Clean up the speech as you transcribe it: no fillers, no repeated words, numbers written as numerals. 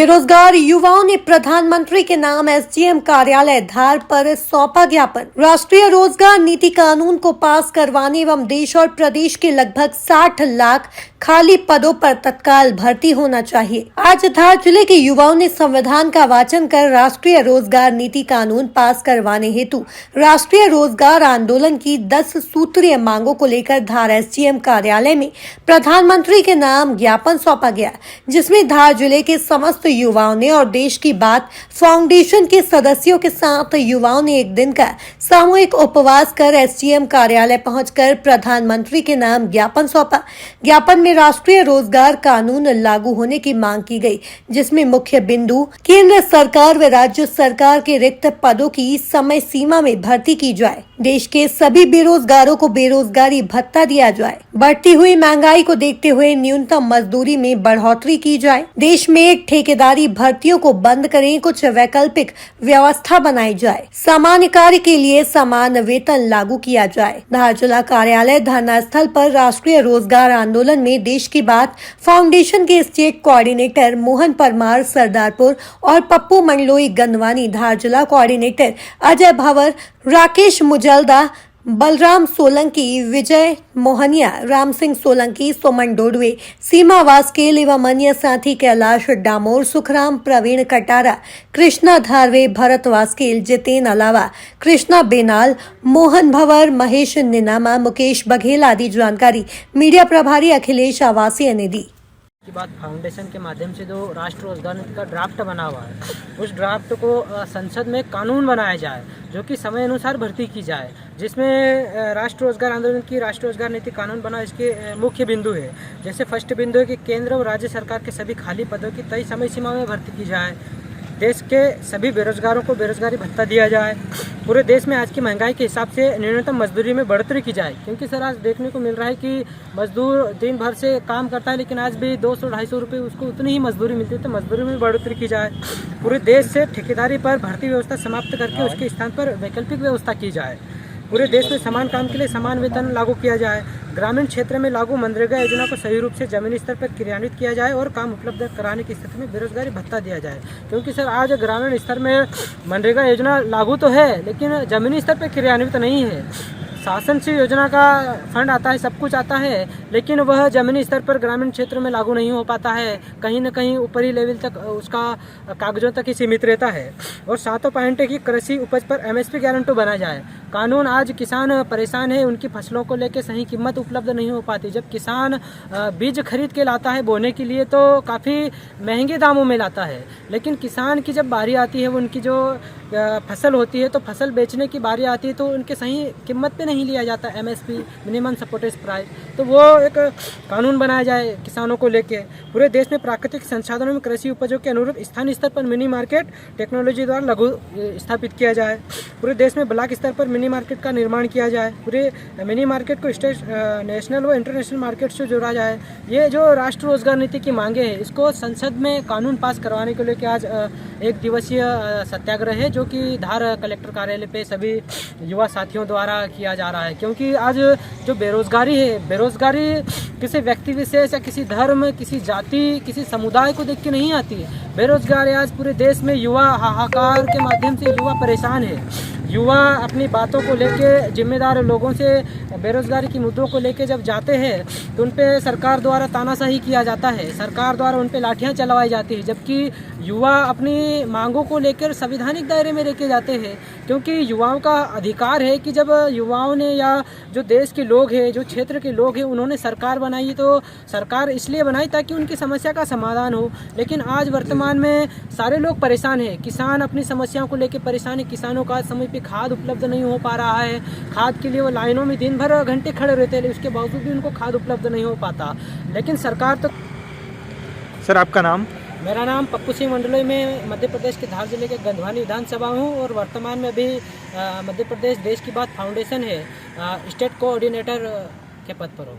बेरोजगार युवाओं ने प्रधानमंत्री के नाम एसडीएम कार्यालय धार पर सौंपा ज्ञापन। राष्ट्रीय रोजगार नीति कानून को पास करवाने एवं देश और प्रदेश के लगभग 60 लाख खाली पदों पर तत्काल भर्ती होना चाहिए। आज धार जिले के युवाओं ने संविधान का वाचन कर राष्ट्रीय रोजगार नीति कानून पास करवाने हेतु राष्ट्रीय रोजगार आंदोलन की 10 सूत्रीय मांगों को लेकर धार एसडीएम कार्यालय में प्रधानमंत्री के नाम ज्ञापन सौंपा गया, जिसमें धार जिले के समस्त युवाओं ने और देश की बात फाउंडेशन के सदस्यों के साथ युवाओं ने एक दिन का सामूहिक उपवास कर एसडीएम कार्यालय पहुंचकर प्रधानमंत्री के नाम ज्ञापन सौंपा। ज्ञापन में राष्ट्रीय रोजगार कानून लागू होने की मांग की गई, जिसमें मुख्य बिंदु केंद्र सरकार व राज्य सरकार के रिक्त पदों की समय सीमा में भर्ती की जाए, देश के सभी बेरोजगारों को बेरोजगारी भत्ता दिया जाए, बढ़ती हुई महंगाई को देखते हुए न्यूनतम मजदूरी में बढ़ोतरी की जाए, देश में ठेकेदारी भर्तियों को बंद करें, कुछ वैकल्पिक व्यवस्था बनाई जाए, सामान्य कार्य के लिए समान वेतन लागू किया जाए। धार जिला कार्यालय धरना स्थल पर राष्ट्रीय रोजगार आंदोलन में देश की बात फाउंडेशन के स्टेट कोऑर्डिनेटर मोहन परमार सरदारपुर और पप्पू मंडलोई गंदवानी, धार जिला कोऑर्डिनेटर अजय भंवर, राकेश मुजल्दा, बलराम सोलंकी, विजय मोहनिया, राम सिंह सोलंकी, सोमन डोडवे, सीमा वास्केल एवं अन्य साथी कैलाश डामोर, सुखराम, प्रवीण कटारा, कृष्णा धारवे, भरत वास्केल, जितेन अलावा कृष्णा बेनाल, मोहन भंवर, महेश निनामा, मुकेश बघेल आदि जानकारी मीडिया प्रभारी अखिलेश आवासीय ने दी। की बात फाउंडेशन के माध्यम से जो राष्ट्रीय रोजगार नीति का ड्राफ्ट बना हुआ है, उस ड्राफ्ट को संसद में कानून बनाया जाए जो कि समय अनुसार भर्ती की जाए, जिसमें राष्ट्रीय रोजगार आंदोलन की राष्ट्रीय रोजगार नीति कानून बना। इसके मुख्य बिंदु है, जैसे फर्स्ट बिंदु है कि केंद्र और राज्य सरकार के सभी खाली पदों की तय समय सीमा में भर्ती की जाए, देश के सभी बेरोजगारों को बेरोजगारी भत्ता दिया जाए, पूरे देश में आज की महंगाई के हिसाब से न्यूनतम मजदूरी में बढ़ोतरी की जाए, क्योंकि सर आज देखने को मिल रहा है कि मजदूर दिन भर से काम करता है लेकिन आज भी 200-250 रुपये उसको उतनी ही मजदूरी मिलती है, तो मजदूरी में बढ़ोतरी की जाए। पूरे देश से ठेकेदारी पर भर्ती व्यवस्था समाप्त करके उसके स्थान पर वैकल्पिक व्यवस्था की जाए, पूरे देश में समान काम के लिए समान वेतन लागू किया जाए, ग्रामीण क्षेत्र में लागू मनरेगा योजना को सही रूप से जमीनी स्तर पर क्रियान्वित किया जाए और काम उपलब्ध कराने की स्थिति में बेरोजगारी भत्ता दिया जाए, क्योंकि सर आज ग्रामीण स्तर में मनरेगा योजना लागू तो है लेकिन जमीनी स्तर पर क्रियान्वित नहीं है। शासन से योजना का फंड आता है, सब कुछ आता है, लेकिन वह जमीनी स्तर पर ग्रामीण क्षेत्र में लागू नहीं हो पाता है, कहीं न कहीं ऊपरी लेवल तक उसका कागजों तक ही सीमित रहता है। और सातों पॉइंट है कि कृषि उपज पर एमएसपी गारंटी बना जाए। कानून आज किसान परेशान है, उनकी फसलों को लेकर सही कीमत उपलब्ध नहीं हो पाती। जब किसान बीज खरीद के लाता है बोने के लिए तो काफ़ी महंगे दामों में लाता है, लेकिन किसान की जब बारी आती है, उनकी जो फसल होती है तो फसल बेचने की बारी आती है तो उनके सही कीमत पे नहीं लिया जाता, एमएसपी मिनिमम सपोर्टेड प्राइस। तो वो एक कानून बनाया जाए किसानों को लेके। पूरे देश में प्राकृतिक संसाधनों में कृषि उपजों के अनुरूप स्थानीय स्तर पर मिनी मार्केट टेक्नोलॉजी द्वारा लघु स्थापित किया जाए। पूरे देश में ब्लॉक स्तर पर मिनी मार्केट का निर्माण किया जाए। पूरे मिनी मार्केट को स्टेट नेशनल व इंटरनेशनल मार्केट से जोड़ा जाए। ये जो राष्ट्रीय रोजगार नीति की मांगे हैं, इसको संसद में कानून पास करवाने को लेकर आज 1 दिवसीय सत्याग्रह है, जो कि धार कलेक्टर कार्यालय पे सभी युवा साथियों द्वारा किया जा रहा है। क्योंकि आज जो बेरोजगारी है, बेरोजगारी किसी व्यक्ति विशेष या किसी धर्म, किसी जाति, किसी समुदाय को देख के नहीं आती है। बेरोजगारी आज पूरे देश में युवा हाहाकार के माध्यम से युवा परेशान है। युवा अपनी बातों को लेके जिम्मेदार लोगों से बेरोजगारी की मुद्दों को लेके जब जाते हैं तो उन पे सरकार द्वारा तानाशाही किया जाता है, सरकार द्वारा उन पे लाठियां चलवाई जाती है, जबकि युवा अपनी मांगों को लेकर संवैधानिक दायरे में लेके जाते हैं। क्योंकि युवाओं का अधिकार है कि जब युवाओं ने या जो देश के लोग हैं, जो क्षेत्र के लोग हैं, उन्होंने सरकार बनाई तो सरकार इसलिए बनाई ताकि उनकी समस्या का समाधान हो। लेकिन आज वर्तमान में सारे लोग परेशान हैं, किसान अपनी समस्याओं को लेकर परेशान है। किसानों का समय पे खाद उपलब्ध नहीं हो पा रहा है, खाद के लिए वो लाइनों में दिन भर घंटे खड़े रहते हैं, उसके बावजूद भी उनको खाद उपलब्ध नहीं हो पाता। लेकिन सरकार तो। सर आपका नाम? मेरा नाम पप्पू सिंह मंडलोई, में मध्य प्रदेश के धार जिले के गंधवानी विधानसभा हूँ और वर्तमान में अभी मध्य प्रदेश देश की बात फाउंडेशन है स्टेट कोऑर्डिनेटर के पद पर हूँ।